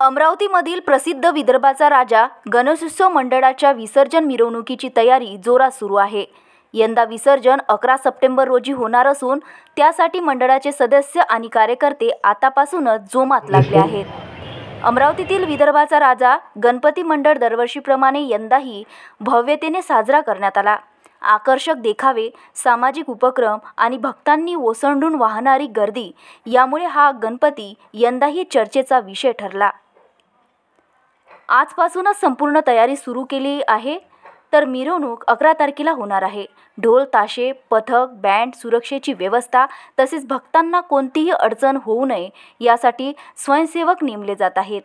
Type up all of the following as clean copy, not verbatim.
अमरावतीमधील प्रसिद्ध विदर्भाचा राजा गणेशोत्सव मंडळाच्या विसर्जन मिरवणुकीची तयारी जोरात सुरू आहे। यंदा विसर्जन 11 सप्टेंबर रोजी होणार असून त्यासाठी मंडळाचे सदस्य आणि कार्यकर्ते आतापासूनच जोमात लागले आहेत। अमरावतीतील विदर्भाचा राजा गणपती मंडळ दरवर्षीप्रमाणे यंदाही भव्यतेने साजरा करण्यात आला। आकर्षक देखावे, सामाजिक उपक्रम आणि भक्तांनी ओसंडून वाहणारी गर्दी यामुळे हा गणपती यंदाही चर्चेचा विषय ठरला। आजपासूनच संपूर्ण तयारी सुरू केली आहे, तर मिरवणूक 11 तारखेला होणार आहे। ढोल ताशे, पथक, बँड, सुरक्षेची व्यवस्था तसेच भक्तांना कोणतीही अडचण होऊ नये यासाठी स्वयंसेवक नेमले जात आहेत।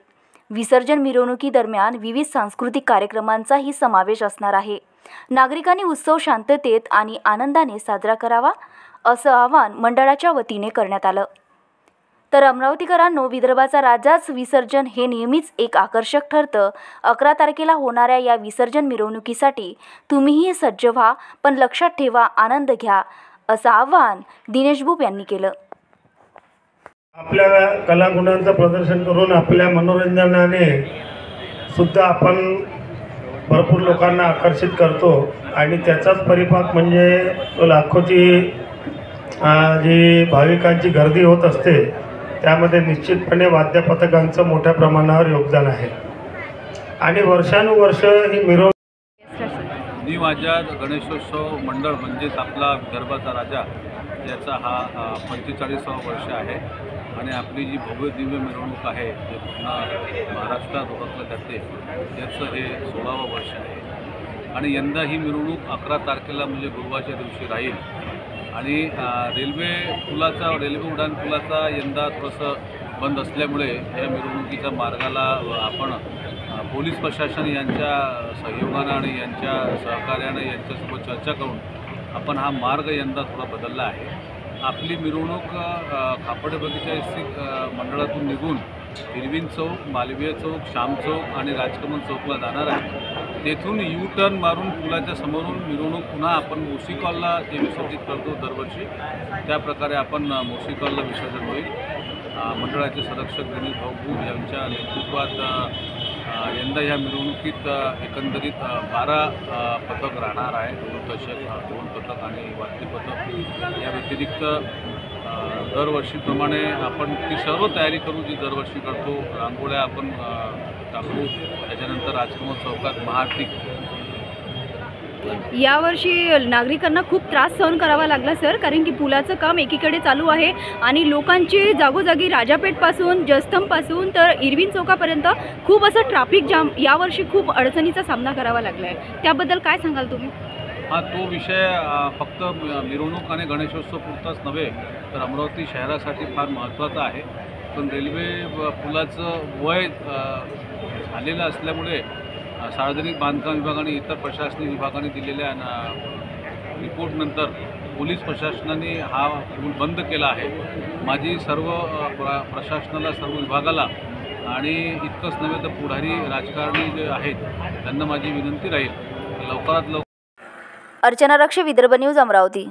विसर्जन मिरवणुकीदरम्यान विविध सांस्कृतिक कार्यक्रमांचाही समावेश असणार आहे। नागरिकांनी उत्सव शांततेत आणि आनंदाने साजरा करावा असं आवाहन मंडळाच्या वतीने करण्यात आलं। तर अमरावतीकरांनो, विदर्भाचा राजाच विसर्जन हे नेहमीच एक आकर्षक ठरतं। 11 तारखेला होणाऱ्या या विसर्जन मिरवणुकीसाठी तुम्हीही सज्ज व्हा, पण लक्षात ठेवा, आनंद घ्या असं आवाहन दिनेश बुप यांनी केलं। आपल्या कलागुणांचं प्रदर्शन करून आपल्या मनोरंजनाने सुद्धा आपण भरपूर लोकांना आकर्षित करतो आणि त्याचाच परिपाक म्हणजे लाखोची जी भाविकांची गर्दी होत असते, त्यामध्ये निश्चितपणे वाद्यपथकांचं मोठ्या प्रमाणावर योगदान आहे आणि वर्षानुवर्ष ही मी माझ्या गणेशोत्सव मंडळ म्हणजेच आपला विदर्भाचा राजा याचा हा 45वा वर्ष आहे आणि आपली जी भव्य दिव्य मिरवणूक आहे जे पुन्हा महाराष्ट्रात ओळखलं जाते याचं हे 16वं वर्ष आहे आणि यंदा ही मिरवणूक 11 तारखेला म्हणजे गुरुवारच्या दिवशी राहील आणि रेल्वे उड्डाण पुलाचा यंदा थोडंसं बंद असल्यामुळे या मिरवणुकीच्या मार्गाला आपण पोलीस प्रशासन यांच्या सहयोगानं आणि यांच्या सहकार्यानं यांच्यासोबत चर्चा करून आपण हा मार्ग यंदा थोडा बदलला आहे। आपली मिरवणूक खापडे बगीचा स्थित मंडळातून निघून हिरवीन चौक, मालवीय चौक, श्याम चौक आणि राजकमल चौकला जाणार आहे। तेथून यू टर्न मारून पुलाच्या समोरून मिरवणूक पुन्हा आपण मोशी कॉलला जे विसर्जित करतो दरवर्षी, त्याप्रकारे आपण मोशी कॉलला विसर्जन होईल। मंडळाचे संरक्षक दिनेश भाऊ यांच्या नेतृत्वात यंदा ह्या मिरवणुकीत एकंदरीत 12 पथक राहणार आहे। ढोल पथक आणि वाद्य पथक या व्यतिरिक्त दरवर्षीप्रमाणे आपण ती सर्व तयारी करू जी दरवर्षी करतो। रांगोळ्या आपण टाकू, त्याच्यानंतर राजकमल चौकात महाआरती। यावर्षी नागरिकांना खूप त्रास सहन करावा लागला सर, कारण की पुलाचं काम एकीकडे चालू आहे आणि लोकांची जागोजागी राजापेठपासून, जयस्तंभपासून तर इरविन चौकापर्यंत खूप असं ट्रॅफिक जाम यावर्षी खूप अडचणीचा सामना करावा लागला आहे। त्याबद्दल काय सांगाल तुम्ही? हा तो विषय फक्त मिरवणूक आणि गणेशोत्सव पुरताच नव्हे तर अमरावती शहरासाठी फार महत्त्वाचा आहे। पण रेल्वे पुलाचं वय झालेलं असल्यामुळे सार्वजनिक बांधकाम विभाग आणि इतर प्रशासकीय विभागाने दिलेल्या रिपोर्टनंतर पोलीस प्रशासनाने हा पूल बंद केला आहे। माझी सर्व प्रशासनाला, सर्व विभागाला आणि इतकंच नव्हे तर पुढारी राजकारणी जे आहेत त्यांना माझी विनंती राहील लवकरात लवकर। अर्चना रक्ष, विदर्भ न्यूज, अमरावती।